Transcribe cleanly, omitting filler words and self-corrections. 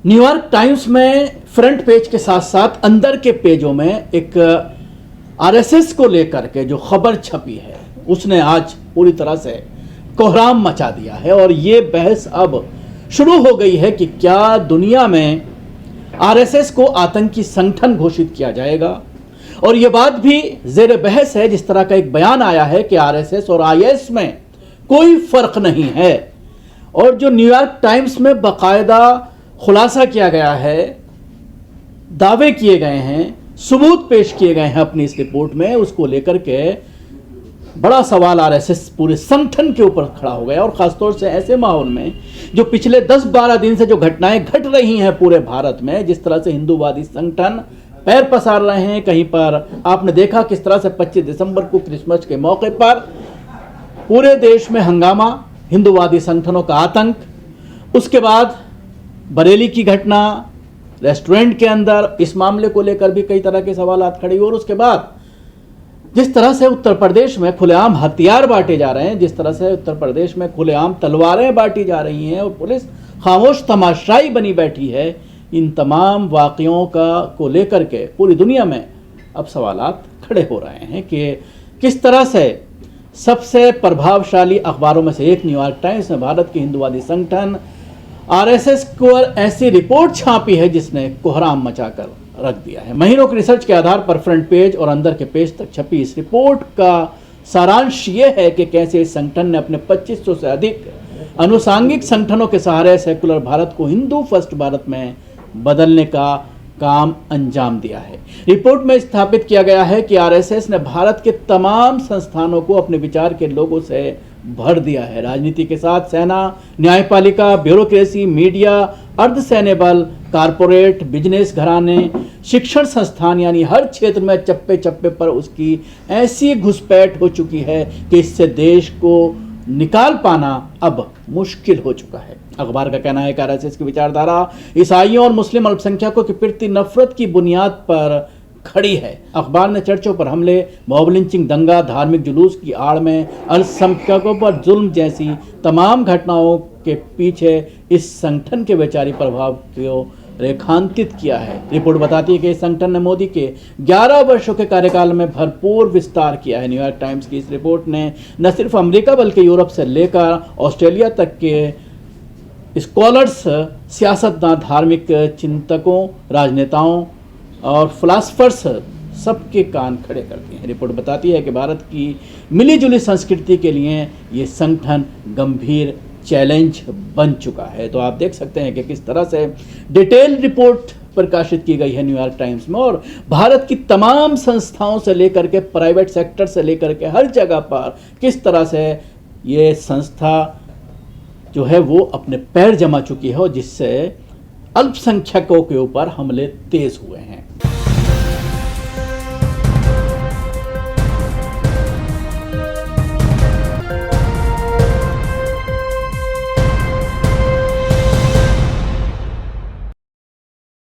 New York times में front page के साथ साथ अंदर के पेजों में एक आरएसएस को लेकर के जो खबर छपी है उसने आज पूरी तरह से कोहराम मचा दिया है। और ये बहस अब शुरू हो गई है कि क्या दुनिया में आरएसएस को आतंकी संगठन घोषित किया जाएगा। और यह बात भी जेर बहस है, जिस तरह का एक बयान आया है कि आरएसएस और आईएस में कोई फर्क नहीं है। और जो न्यूयॉर्क टाइम्स में बाकायदा खुलासा किया गया है, दावे किए गए हैं, सबूत पेश किए गए हैं अपनी इस रिपोर्ट में, उसको लेकर के बड़ा सवाल आरएसएस पूरे संगठन के ऊपर खड़ा हो गया। और खासतौर से ऐसे माहौल में जो पिछले 10-12 दिन से जो घटनाएं घट रही हैं पूरे भारत में, जिस तरह से हिंदूवादी संगठन पैर पसार रहे हैं, कहीं पर आपने देखा किस तरह से 25 दिसंबर को क्रिसमस के मौके पर पूरे देश में हंगामा, हिंदूवादी संगठनों का आतंक, उसके बाद बरेली की घटना, रेस्टोरेंट के अंदर इस मामले को लेकर भी कई तरह के सवाल खड़े हुए। और उसके बाद जिस तरह से उत्तर प्रदेश में खुलेआम हथियार बांटे जा रहे हैं, जिस तरह से उत्तर प्रदेश में खुलेआम तलवारें बांटी जा रही हैं और पुलिस खामोश तमाशाई बनी बैठी है, इन तमाम वाक़ियों को लेकर के पूरी दुनिया में अब सवालात खड़े हो रहे हैं कि किस तरह से सबसे प्रभावशाली अखबारों में से एक न्यूयॉर्क टाइम्स ने भारत के हिंदूवादी संगठन आरएसएस को ऐसी रिपोर्ट छापी है जिसने कोहराम मचाकर रख दिया है। महीनों की रिसर्च के आधार पर फ्रंट पेज और अंदर के पेज तक छपी इस रिपोर्ट का सारांश ये है कि कैसे इस संगठन ने अपने 2500 से अधिक अनुसांगिक संगठनों के सहारे सेकुलर भारत को हिंदू फर्स्ट भारत में बदलने का काम अंजाम दिया है। रिपोर्ट में स्थापित किया गया है कि आरएसएस ने भारत के तमाम संस्थानों को अपने विचार के लोगों से भर दिया है। राजनीति के साथ सेना, न्यायपालिका, ब्यूरोक्रेसी, मीडिया, अर्धसैन्य बल, कारपोरेट, बिजनेस घराने, शिक्षण संस्थान, यानी हर क्षेत्र में चप्पे चप्पे पर उसकी ऐसी घुसपैठ हो चुकी है कि इससे देश को निकाल पाना अब मुश्किल हो चुका है। अखबार का कहना है कि आरएसएस की विचारधारा ईसाइयों और मुस्लिम अल्पसंख्यकों के प्रति नफरत की बुनियाद पर खड़ी है। अखबार ने चर्चों पर हमले, मॉब लिंचिंग, दंगा, धार्मिक जुलूस की आड़ में अल्पसंख्यकों पर जुल्म जैसी तमाम घटनाओं के पीछे इस संगठन के वैचारिक प्रभाव को रेखांकित किया है। रिपोर्ट बताती है कि इस संगठन ने मोदी के 11 वर्षों के कार्यकाल में भरपूर विस्तार किया है। न्यूयॉर्क टाइम्स की इस रिपोर्ट ने न सिर्फ अमेरिका बल्कि यूरोप से लेकर ऑस्ट्रेलिया तक के स्कॉलर्स, सियासतदान, धार्मिक चिंतकों, राजनेताओं और फिलासफर्स सबके कान खड़े करती हैं। रिपोर्ट बताती है कि भारत की मिलीजुली संस्कृति के लिए ये संगठन गंभीर चैलेंज बन चुका है। तो आप देख सकते हैं कि किस तरह से डिटेल रिपोर्ट प्रकाशित की गई है न्यूयॉर्क टाइम्स में, और भारत की तमाम संस्थाओं से लेकर के प्राइवेट सेक्टर से लेकर के हर जगह पर किस तरह से ये संस्था जो है वो अपने पैर जमा चुकी है और जिससे अल्पसंख्यकों के ऊपर हमले तेज हुए हैं।